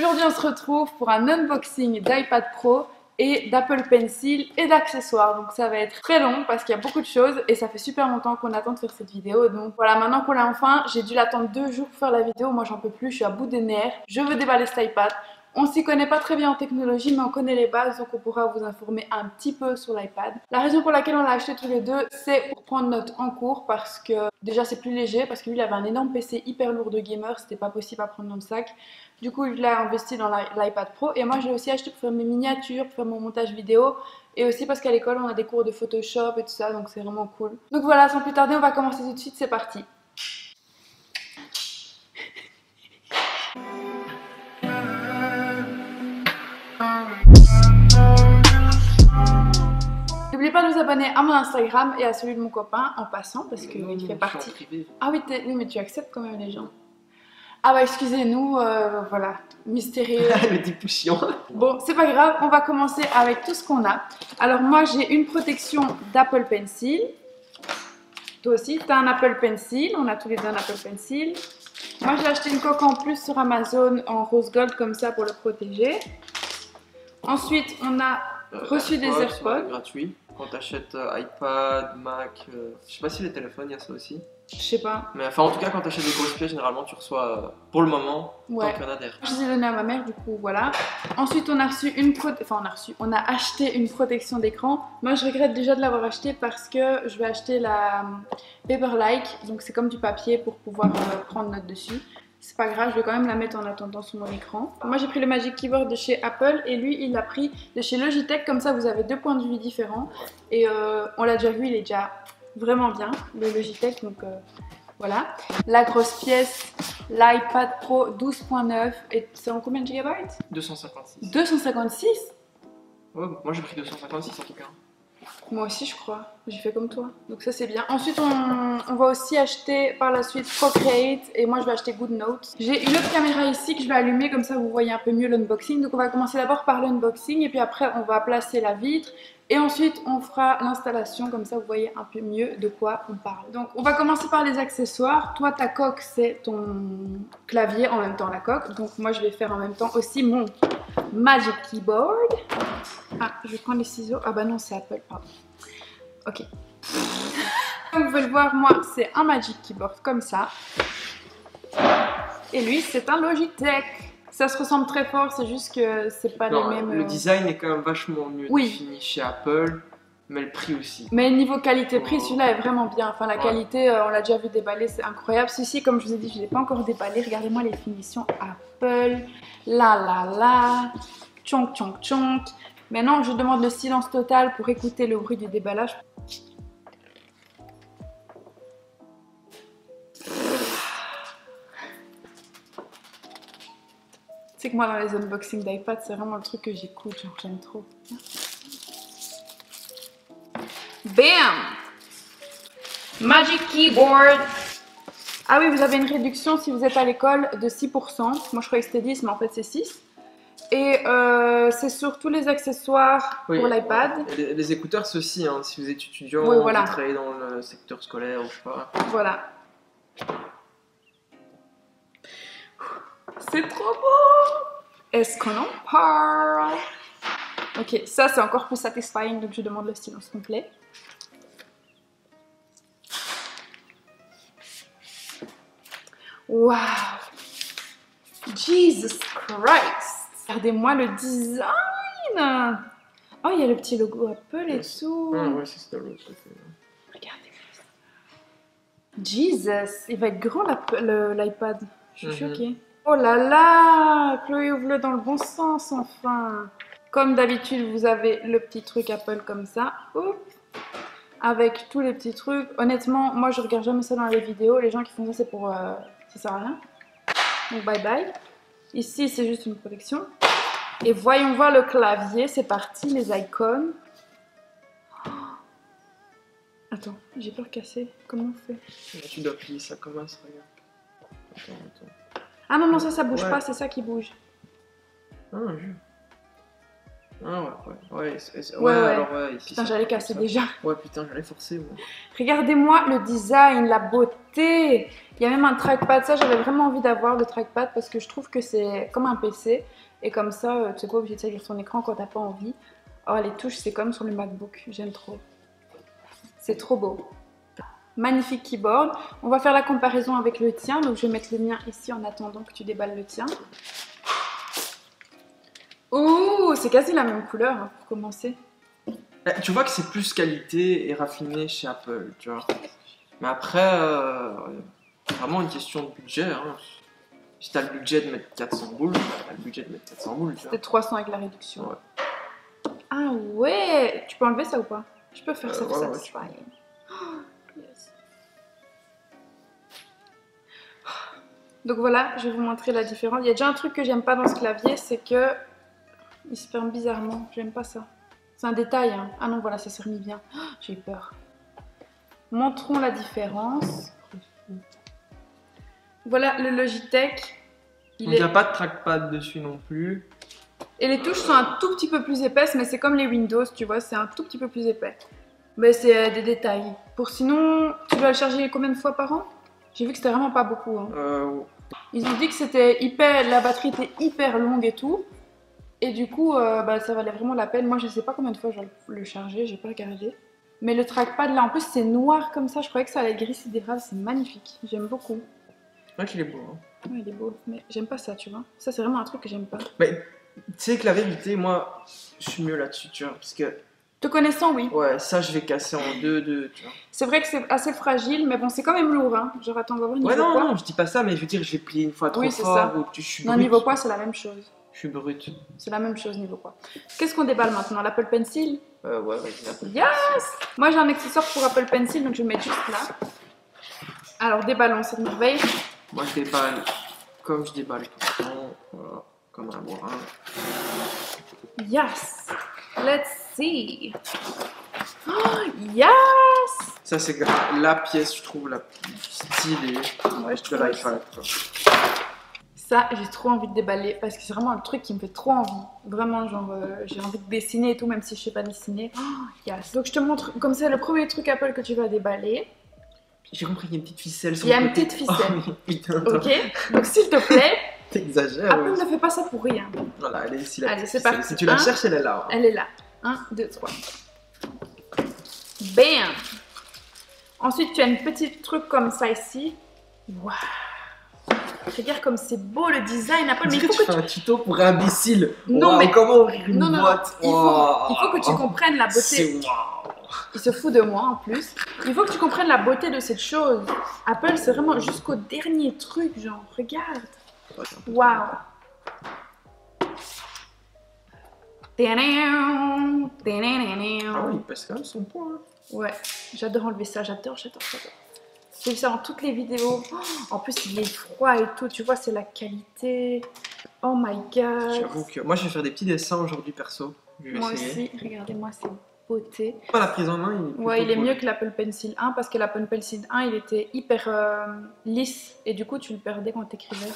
Aujourd'hui on se retrouve pour un unboxing d'iPad Pro et d'Apple Pencil et d'accessoires. Donc ça va être très long parce qu'il y a beaucoup de choses et ça fait super longtemps qu'on attend de faire cette vidéo. Donc voilà, maintenant qu'on l'a enfin, j'ai dû l'attendre 2 jours pour faire la vidéo. Moi j'en peux plus, je suis à bout des nerfs. Je veux déballer cet iPad. On s'y connaît pas très bien en technologie, mais on connaît les bases, donc on pourra vous informer un petit peu sur l'iPad. La raison pour laquelle on l'a acheté tous les deux, c'est pour prendre note en cours, parce que déjà c'est plus léger, parce que lui il avait un énorme PC hyper lourd de gamer, c'était pas possible à prendre dans le sac. Du coup il l'a investi dans l'iPad Pro, et moi je l'ai aussi acheté pour faire mes miniatures, pour faire mon montage vidéo, et aussi parce qu'à l'école on a des cours de Photoshop et tout ça, donc c'est vraiment cool. Donc voilà, sans plus tarder, on va commencer tout de suite, c'est parti. N'oubliez pas de vous abonner à mon Instagram et à celui de mon copain en passant parce qu'il fait partie. Ah oui, oui, mais tu acceptes quand même les gens. Ah bah excusez-nous, voilà, mystérieux. Le dépouchant. Bon, c'est pas grave, on va commencer avec tout ce qu'on a. Alors moi j'ai une protection d'Apple Pencil. Toi aussi, tu as un Apple Pencil, on a tous les deux un Apple Pencil. Moi j'ai acheté une coque en plus sur Amazon en rose gold comme ça pour le protéger. Ensuite on a reçu des AirPods. Gratuits. Quand tu achètes iPad, Mac, je sais pas si les téléphones, il y a ça aussi. Je sais pas. Mais enfin, en tout cas, quand tu achètes des grosses pièces, généralement, tu reçois, pour le moment, ouais. tant qu'il y en a d'air. Je les ai donnés à ma mère, du coup, voilà. Ensuite, on a reçu une on a acheté une protection d'écran. Moi, je regrette déjà de l'avoir acheté parce que je vais acheter la Paperlike. Donc, c'est comme du papier pour pouvoir prendre note dessus. C'est pas grave, je vais quand même la mettre en attendant sur mon écran. Moi j'ai pris le Magic Keyboard de chez Apple et lui il l'a pris de chez Logitech, comme ça vous avez deux points de vue différents. Et on l'a déjà vu, il est déjà vraiment bien, le Logitech, donc voilà. La grosse pièce, l'iPad Pro 12.9, et c'est en combien de gigabytes? 256. 256? Ouais, moi j'ai pris 256 en tout cas. Moi aussi je crois, j'ai fait comme toi, donc ça c'est bien. Ensuite on va aussi acheter par la suite Procreate et moi je vais acheter GoodNotes. J'ai une autre caméra ici que je vais allumer, comme ça vous voyez un peu mieux l'unboxing. Donc on va commencer d'abord par l'unboxing et puis après on va placer la vitre. Et ensuite on fera l'installation, comme ça vous voyez un peu mieux de quoi on parle. Donc on va commencer par les accessoires. Toi ta coque c'est ton clavier, en même temps la coque. Donc moi je vais faire en même temps aussi mon Magic Keyboard. Ah, je vais prendre les ciseaux. Ah bah non, c'est Apple, pardon. Ok. Comme vous pouvez le voir, moi c'est un Magic Keyboard comme ça. Et lui c'est un Logitech. Ça se ressemble très fort, c'est juste que c'est pas les mêmes... Le design est quand même vachement mieux défini chez Apple, mais le prix aussi. Mais niveau qualité-prix, celui-là est vraiment bien. Enfin, la qualité, on l'a déjà vu déballer, c'est incroyable. Ceci, comme je vous ai dit, je ne l'ai pas encore déballé. Regardez-moi les finitions Apple. La. Tchonk, tchonk, tchonk. Maintenant, je demande le silence total pour écouter le bruit du déballage. C'est que moi, dans les unboxings d'iPad, c'est vraiment le truc que j'écoute. Genre, j'aime trop. Bam! Magic Keyboard. Ah oui, vous avez une réduction si vous êtes à l'école de 6%. Moi, je croyais que c'était 10, mais en fait, c'est 6. Et c'est sur tous les accessoires pour l'iPad. Les écouteurs, ceux-ci, hein, si vous êtes étudiant, vous travaillez dans le secteur scolaire ou je sais pas. Voilà. C'est trop beau! Est-ce qu'on en parle? Ok, ça c'est encore plus satisfying, donc je demande le silence complet. Wow! Jesus Christ! Regardez-moi le design! Oh, il y a le petit logo Apple et tout. Ah ouais, c'est de l'autre côté. Regardez. Jesus! Il va être grand l'iPad. Je suis choquée. Oh là là! Chloé ouvre-le dans le bon sens, enfin! Comme d'habitude, vous avez le petit truc Apple comme ça. Oups. Avec tous les petits trucs. Honnêtement, moi je regarde jamais ça dans les vidéos. Les gens qui font ça, c'est pour... ça sert à rien. Donc bye bye. Ici, c'est juste une protection. Et voyons voir le clavier. C'est parti, les icônes. Oh. Attends, j'ai peur de casser. Comment on fait? Là, tu dois plier ça comme ça, regarde. Attends. Ah non, non, ça bouge pas, c'est ça qui bouge. Ah, Ah ouais. Alors putain, j'allais casser déjà. Ouais, putain, j'allais forcer, moi. Regardez-moi le design, la beauté. Il y a même un trackpad. Ça, j'avais vraiment envie d'avoir le trackpad parce que je trouve que c'est comme un PC. Et comme ça, tu sais pas obligé de salir son écran quand t'as pas envie. Oh, les touches, c'est comme sur le MacBook. J'aime trop. C'est trop beau. Magnifique keyboard. On va faire la comparaison avec le tien. Donc, je vais mettre le mien ici en attendant que tu déballes le tien. Ouh, c'est quasi la même couleur hein, pour commencer. Tu vois que c'est plus qualité et raffiné chez Apple, tu vois. Mais après, vraiment une question de budget. Hein. Si t'as le budget de mettre 400 boules, t'as le budget de mettre 400 boules. C'était 300 avec la réduction. Ouais. Ah ouais, tu peux enlever ça ou pas? Je peux faire ça pour satisfying. Yes. Donc voilà, je vais vous montrer la différence. Il y a déjà un truc que j'aime pas dans ce clavier, c'est que il se ferme bizarrement. J'aime pas ça. C'est un détail. Hein. Ah non, voilà, ça s'est remis bien. Oh, j'ai eu peur. Montrons la différence. Voilà le Logitech. Il n'y a pas de trackpad dessus non plus. Et les touches sont un tout petit peu plus épaisses, mais c'est comme les Windows, tu vois, c'est un tout petit peu plus épais. Mais c'est des détails. Pour sinon, tu dois le charger combien de fois par an? J'ai vu que c'était vraiment pas beaucoup. Hein. Ils ont dit que c'était hyper, la batterie était hyper longue et tout. Et du coup, ça valait vraiment la peine. Moi, je sais pas combien de fois je vais le charger, j'ai pas regardé. Mais le trackpad, là, en plus, c'est noir comme ça. Je croyais que ça allait être gris sidéral. C'est magnifique. J'aime beaucoup. Ouais, qu'il est beau. Hein. Ouais, il est beau. Mais j'aime pas ça, tu vois. Ça, c'est vraiment un truc que j'aime pas. Mais tu sais que la vérité, moi, je suis mieux là-dessus, tu vois. Parce que. Te connaissant, oui. Ouais, ça, je vais casser en deux, tu vois. C'est vrai que c'est assez fragile, mais bon, c'est quand même lourd, hein. Genre, attends, on va voir niveau poids. Non, je dis pas ça, mais je veux dire, je vais plier une fois trop fort. Ça. Ou je suis non, brut. niveau poids, c'est la même chose. Je suis brut. C'est la même chose niveau poids. Qu'est-ce qu'on déballe maintenant? L'Apple Pencil? Ouais, vas-y, Apple Yes! Moi, j'ai un accessoire pour Apple Pencil, donc je vais le mettre juste là. Alors, déballons cette merveille. Moi, je déballe comme je déballe tout le temps. Voilà, comme un bourrin. Yes! Let's see! Oh, yes! Ça, c'est la pièce, je trouve, la plus stylée de l'iPad. Ça, j'ai trop envie de déballer parce que c'est vraiment un truc qui me fait trop envie. Vraiment, genre, j'ai envie de dessiner et tout, même si je sais pas dessiner. Oh, yes. Donc, je te montre comme ça le premier truc Apple que tu vas déballer. J'ai compris, il y a une petite ficelle sur le côté. Il y a une petite ficelle. Oh, putain, ok? Donc, s'il te plaît, t'exagères. Apple ne fait pas ça pour rien. Voilà, elle est ici, la Allez, c'est parti. Si tu la cherches, elle est là. Hein. Elle est là. 1, 2, 3. Bam! Ensuite, tu as une petite truc comme ça ici. Waouh! Regarde comme c'est beau le design Apple. Mais il faut que tu fais un tuto pour imbécile. Non, wow, mais comment ouvrir une boîte. Il faut que tu comprennes la beauté. Il se fout de moi en plus. Il faut que tu comprennes la beauté de cette chose. Apple, c'est vraiment jusqu'au dernier truc, genre, regarde. Waouh. Ah oui, il passe quand même son poids. Hein. Ouais, j'adore enlever ça, j'adore. J'ai vu ça dans toutes les vidéos. En plus, il est froid et tout, tu vois, c'est la qualité. Oh my god. J'avoue que moi, je vais faire des petits dessins aujourd'hui perso. Moi aussi, regardez-moi ces beautés. Pas la prise en main, il est mieux que l'Apple Pencil 1 parce que l'Apple Pencil 1, il était hyper lisse et du coup, tu le perdais quand t'écrivais.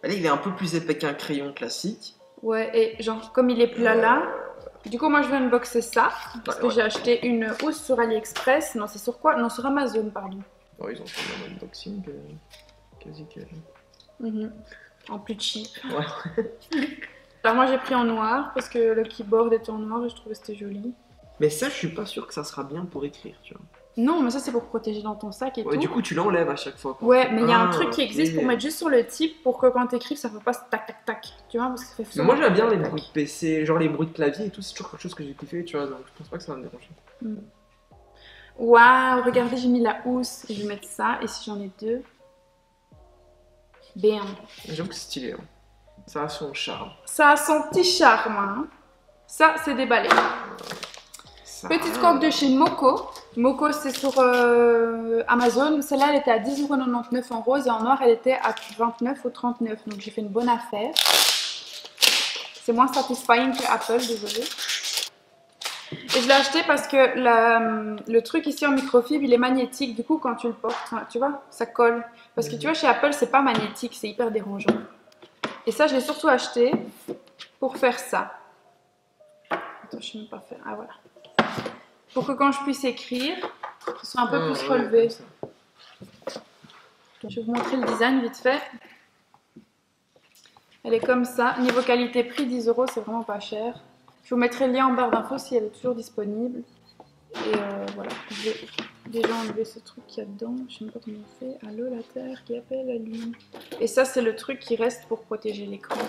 Là, il est un peu plus épais qu'un crayon classique. Ouais, et genre, comme il est plat là, du coup, moi, je vais unboxer ça. Parce que j'ai acheté une housse sur AliExpress. Non, c'est sur quoi? Non, sur Amazon, pardon. Oh, ils ont fait un unboxing quasi. En plus cheap. Ouais. Alors, moi, j'ai pris en noir parce que le keyboard était en noir et je trouvais que c'était joli. Mais ça, je suis pas sûre que ça sera bien pour écrire, tu vois. Non, mais ça, c'est pour protéger dans ton sac et tout. Du coup, tu l'enlèves à chaque fois. Quoi. Ouais, mais il y a un truc qui existe pour mettre juste sur le type pour que quand t'écrives, ça fait pas tac tac tac. Tu vois, parce que ça fait mais moi, j'aime bien les bruits de PC, genre les bruits de clavier et tout, c'est toujours quelque chose que j'ai kiffé, tu vois, donc je pense pas que ça va me déranger. Waouh, regardez, j'ai mis la housse et je vais mettre ça. Et si j'en ai deux, bam. J'avoue que c'est stylé, hein. Ça a son charme. Ça a son petit charme, hein. Ça, c'est déballé. Petite coque de chez Moko. Moko, c'est sur Amazon. Celle-là, elle était à 10,99€ en rose et en noir, elle était à 29 ou 39. Donc, j'ai fait une bonne affaire. C'est moins satisfying que Apple, désolé. Et je l'ai acheté parce que le truc ici en microfibre, il est magnétique. Du coup, quand tu le portes, tu vois, ça colle. Parce que tu vois, chez Apple, c'est pas magnétique, c'est hyper dérangeant. Et ça, je l'ai surtout acheté pour faire ça. Attends, je sais même pas faire. Ah voilà. Pour que quand je puisse écrire, ce soit un peu plus ouais, relevé. comme ça. Je vais vous montrer le design vite fait. Elle est comme ça. Niveau qualité-prix, 10 €, c'est vraiment pas cher. Je vous mettrai le lien en barre d'infos si elle est toujours disponible. Et voilà. Je vais déjà enlever ce truc qu'il y a dedans. Je sais même pas comment on fait. Allô la Terre qui appelle la Lune. Et ça, c'est le truc qui reste pour protéger l'écran.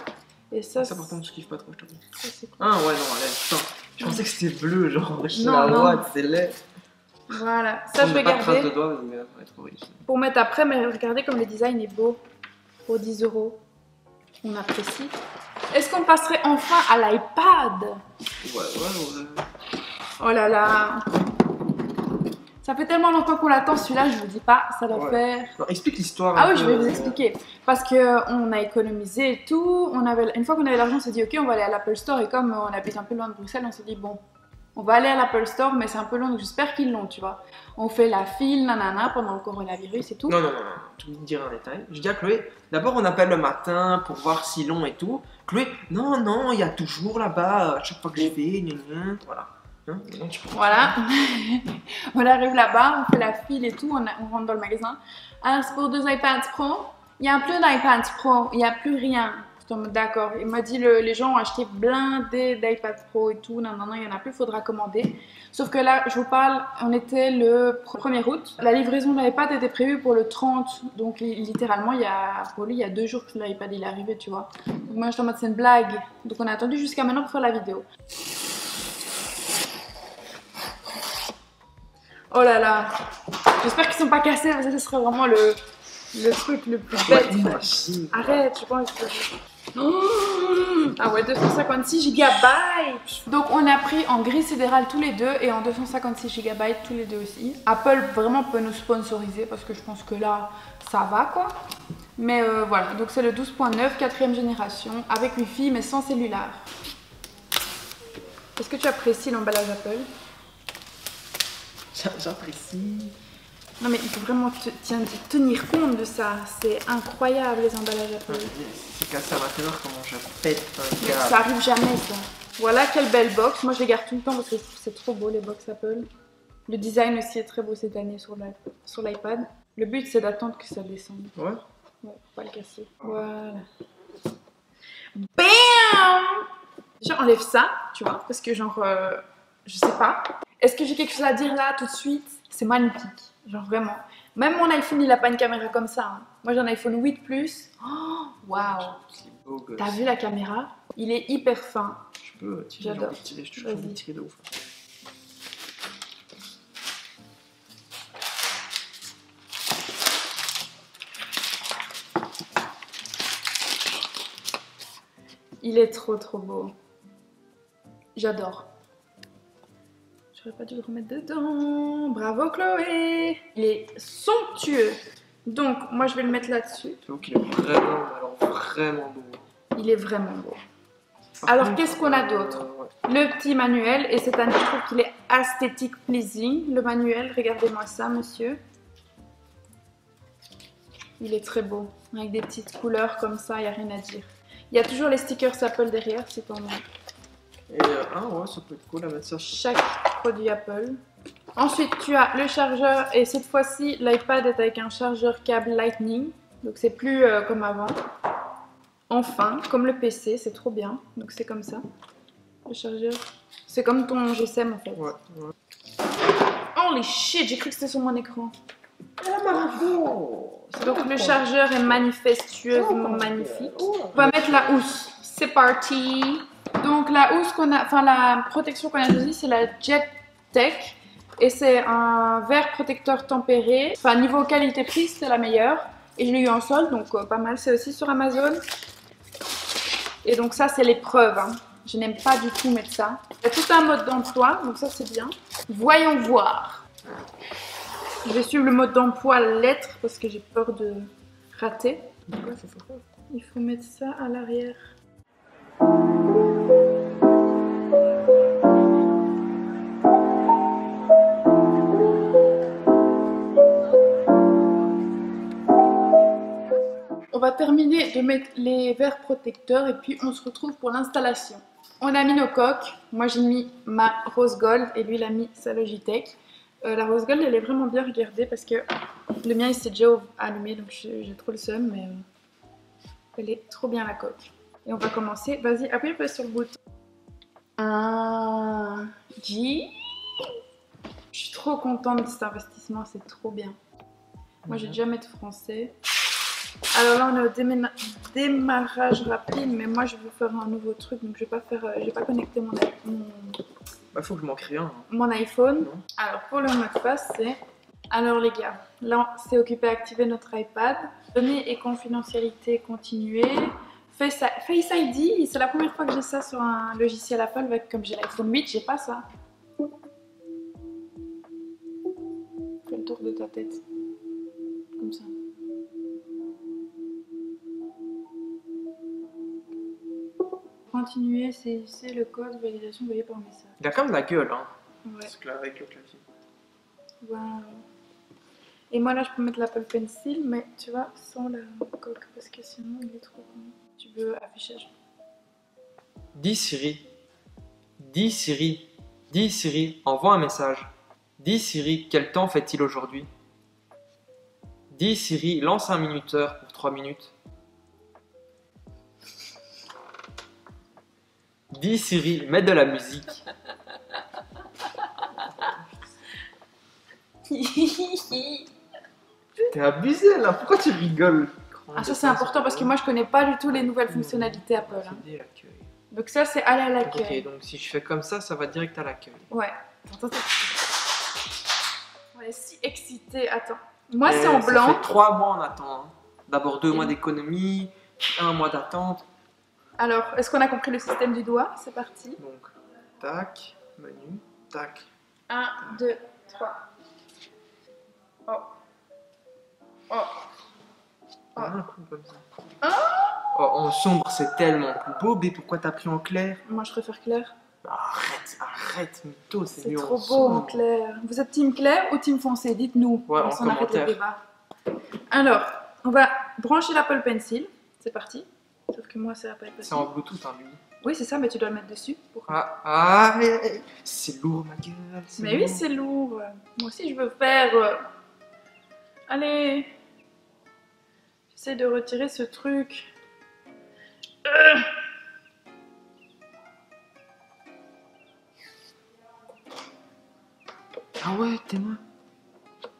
Et ça, par contre, je kiffe pas trop, je t'avoue. c'est cool. Ah ouais, non, allez, putain. Je pensais que c'était bleu, genre. Je Non, la non. vois, c'est laid. Voilà. Ça, je vais pas de trace garder de doigts, mais ça va être horrible. pour mettre après. Mais regardez comme le design est beau. Pour 10 €. On apprécie. Est-ce qu'on passerait enfin à l'iPad? Ouais. Oh là là. Ça fait tellement longtemps qu'on l'attend, celui-là, je vous dis pas, ça doit faire... Alors, explique l'histoire. Ah oui, je vais vous expliquer. Parce qu'on a économisé et tout, une fois qu'on avait l'argent, on s'est dit ok, on va aller à l'Apple Store, et comme on habite un peu loin de Bruxelles, on s'est dit bon, on va aller à l'Apple Store, mais c'est un peu long, donc j'espère qu'ils l'ont, tu vois. On fait la file, nanana, pendant le coronavirus et tout. Non, je vais te dire un détail. Je dis à Chloé, d'abord on appelle le matin pour voir s'ils l'ont et tout. Chloé, non, il y a toujours là-bas, à chaque fois que j'y vais, voilà. Hein, voilà. On arrive là-bas, on fait la file et tout, on rentre dans le magasin. Alors c'est pour 2 iPads Pro. Il n'y a plus d'iPads Pro, il n'y a plus rien. D'accord. Il m'a dit les gens ont acheté blindé d'iPad Pro et tout. Non, il n'y en a plus, il faudra commander. Sauf que là, je vous parle, on était le 1er août. La livraison de l'iPad était prévue pour le 30. Donc littéralement, pour lui, il y a 2 jours que l'iPad est arrivé, tu vois. Donc moi, je suis en mode c'est une blague. Donc on a attendu jusqu'à maintenant pour faire la vidéo. Oh là là. J'espère qu'ils sont pas cassés, parce que ce serait vraiment le truc le plus bête. Ouais, arrête, je pense que... Oh ah ouais, 256 GB. Donc on a pris en gris sidéral tous les deux et en 256 GB tous les deux aussi. Apple vraiment peut nous sponsoriser parce que je pense que là, ça va quoi. Mais voilà, donc c'est le 12.9, 4e génération, avec Wi-Fi mais sans cellulaire. Est-ce que tu apprécies l'emballage Apple? J'apprécie. Non mais il faut vraiment tenir compte de ça, c'est incroyable les emballages Apple. C'est cassé à l'intérieur, comment je pète un câble. Ça arrive jamais ça. Voilà quelle belle box, moi je les garde tout le temps parce que je trouve que c'est trop beau les box Apple. Le design aussi est très beau cette année sur l'iPad. Le but c'est d'attendre que ça descende. Ouais. Ouais, faut pas le casser. Voilà. BAM! Déjà enlève ça, tu vois, parce que genre, je sais pas. Est-ce que j'ai quelque chose à dire là tout de suite? C'est magnifique. Genre vraiment. Même mon iPhone, il a pas une caméra comme ça. Hein. Moi, j'ai un iPhone 8 Plus. Oh, waouh. T'as vu la caméra? Il est hyper fin. Je peux tirer, j'adore. Je suis envie de tirer de ouf. Il est trop beau. J'adore. J'aurais pas dû le remettre dedans. Bravo Chloé. Il est somptueux. Donc moi je vais le mettre là-dessus. Donc il est vraiment beau. Il est vraiment beau. Alors qu'est-ce qu'on a d'autre? Le petit manuel. Et cette année je trouve qu'il est aesthetic pleasing. Le manuel, regardez-moi ça monsieur. Il est très beau. Avec des petites couleurs comme ça, il n'y a rien à dire. Il y a toujours les stickers Apple derrière si t'en as. Et ouais, ça peut être cool à mettre ça. Chaque produit Apple. Ensuite, tu as le chargeur et cette fois-ci, l'iPad est avec un chargeur câble Lightning. Donc c'est plus comme avant. Enfin, comme le PC, c'est trop bien. Donc c'est comme ça. Le chargeur. C'est comme ton GSM en fait. Ouais. Holy shit, j'ai cru que c'était sur mon écran. Bravo. Donc le chargeur est manifestueusement magnifique. On va mettre la housse. C'est parti. Donc la housse qu'on a, enfin la protection qu'on a choisie, c'est la Jet Tech et c'est un verre protecteur tempéré. Enfin niveau qualité-prix, c'est la meilleure et je l'ai eu en solde, donc pas mal. C'est aussi sur Amazon. Et donc ça c'est l'épreuve. Hein. Je n'aime pas du tout mettre ça. Il y a tout un mode d'emploi, donc ça c'est bien. Voyons voir. Je vais suivre le mode d'emploi lettre parce que j'ai peur de rater. Il faut mettre ça à l'arrière. On va terminer de mettre les verres protecteurs et puis on se retrouve pour l'installation. On a mis nos coques. Moi j'ai mis ma rose gold et lui il a mis sa Logitech. La rose gold elle est vraiment bien, regardée parce que le mien il s'est déjà allumé donc j'ai trop le seum, mais elle est trop bien la coque. Et on va commencer. Vas-y, appuie un peu sur le bouton. G. Je suis trop contente de cet investissement, c'est trop bien. Moi j'ai déjà mettre français. Alors là on est au démarrage rapide, mais moi je veux faire un nouveau truc, donc je vais pas connecter mon Bah faut que je m'en crée un. mon iPhone. Non. Alors pour le mot de passe c'est... Alors les gars, là c'est occupé à activer notre iPad. Données et confidentialité continuer. Face ID, c'est la première fois que j'ai ça sur un logiciel Apple, comme j'ai l'iPhone 8, j'ai pas ça. Fais le tour de ta tête. Comme ça. Continuer, c'est le code validation envoyé par message. Il a quand même la gueule, hein. Ouais. Avec le clavier. Waouh. Et moi là je peux mettre l'Apple Pencil, mais tu vois, sans la coque, parce que sinon il est trop grand. Tu veux affichage. Dis Siri. Dis Siri. Dis Siri, envoie un message. Dis Siri, quel temps fait-il aujourd'hui? Dis Siri, lance un minuteur pour 3 minutes. Dis Siri, mets de la musique. T'es abusé là, pourquoi tu rigoles? Ah ça c'est important parce que moi je connais pas du tout les nouvelles fonctionnalités Apple. Hein. Donc ça c'est aller à l'accueil. Ok, donc si je fais comme ça va direct à l'accueil. Ouais. Attends. On est si excités. Attends. Moi c'est en blanc. Ça fait 3 mois en attente. Hein. D'abord 2 mois d'économie, 1 mois d'attente. Alors, est-ce qu'on a compris le système du doigt? C'est parti. Donc, tac, menu, tac. 1, 2, 3. Oh. Oh. Oh. Comme ça. Oh, en sombre, c'est tellement plus beau, mais pourquoi t'as pris en clair? Moi, je préfère clair. Arrête, mytho, c'est mieux trop en beau sombre. en clair. Vous êtes team clair ou team foncé? Dites-nous. Ouais, on arrête le débat. Alors, on va brancher l'Apple Pencil. C'est parti. Sauf que moi, c'est Apple Pencil. C'est en Bluetooth, hein, lui. Oui, c'est ça, mais tu dois le mettre dessus. Pour... C'est lourd, ma gueule. Mais lourd. oui, c'est lourd. Moi aussi, je veux faire... Allez. J'essaie de retirer ce truc. Ah ouais, tes mains.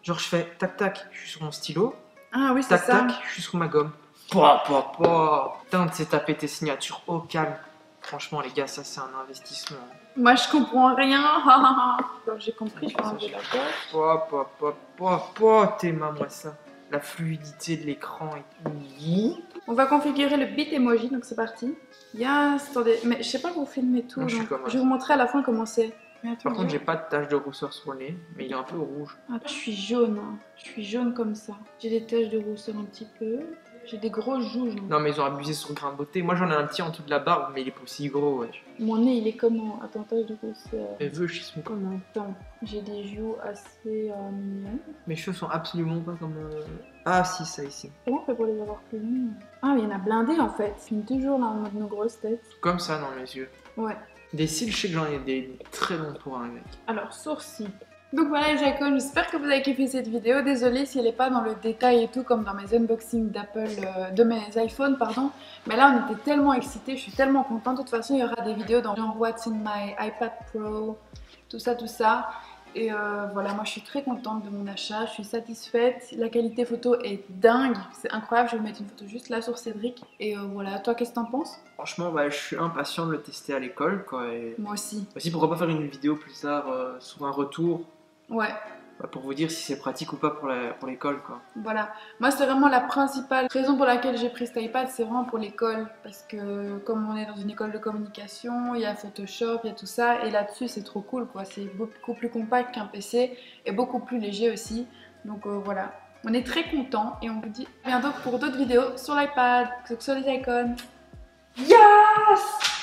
Genre, je fais tac tac, je suis sur mon stylo. Ah oui, c'est tac ça. Tac, je suis sur ma gomme. Putain, tu sais taper tes signatures au calme. Franchement, les gars, ça c'est un investissement. Moi, je comprends rien. Alors, j'ai compris, je vais enlever la coque. Tes mains, moi ça. La fluidité de l'écran et... On va configurer le bit emoji, donc c'est parti. Yes, attendez, mais je sais pas vous filmer tout. Moi, donc je vais vous montrer à la fin comment c'est. Par contre, j'ai pas de tache de rousseur sur le nez, mais il est un peu rouge. Ah, je suis jaune, hein. Je suis jaune comme ça. J'ai des taches de rousseur un petit peu. J'ai des gros joues. Genre. Non, mais ils ont abusé sur le grain de beauté. Moi, j'en ai un petit en dessous de la barbe, mais il est pas aussi gros, ouais. Mon nez, il est comment? Attends, tache de rousseur. Mes cheveux, ils sont comment? Attends, j'ai des joues assez mignonnes. Mes cheveux sont absolument pas comme... Ah, si, ça ici. Comment on fait pour les avoir plus longs? Ah, il y en a blindés en fait. Ils filment toujours là en mode nos grosses têtes. Comme ça dans mes yeux. Ouais. Des cils, je sais que j'en ai des très longs pour un mec. Alors, sourcils. Donc voilà les Jacons, j'espère que vous avez kiffé cette vidéo. Désolée si elle n'est pas dans le détail et tout comme dans mes unboxings d'Apple, de mes iPhones pardon. Mais là on était tellement excités, je suis tellement contente. De toute façon il y aura des vidéos dans genre What's in my iPad Pro, tout ça. Et voilà, moi je suis très contente de mon achat, je suis satisfaite. La qualité photo est dingue, c'est incroyable. Je vais vous mettre une photo juste là sur Cédric. Et voilà, toi qu'est-ce que t'en penses? Franchement, bah, je suis impatient de le tester à l'école, quoi. Et... Moi aussi. Aussi, pourquoi pas faire une vidéo plus tard sur un retour. Ouais. Bah, pour vous dire si c'est pratique ou pas pour l'école, quoi. Voilà. Moi, c'est vraiment la principale raison pour laquelle j'ai pris cet iPad, c'est vraiment pour l'école. Parce que comme on est dans une école de communication, il y a Photoshop, il y a tout ça. Et là-dessus, c'est trop cool, quoi. C'est beaucoup plus compact qu'un PC et beaucoup plus léger aussi. Donc voilà. On est très contents et on vous dit à bientôt pour d'autres vidéos sur l'iPad, sur les icônes. Yes!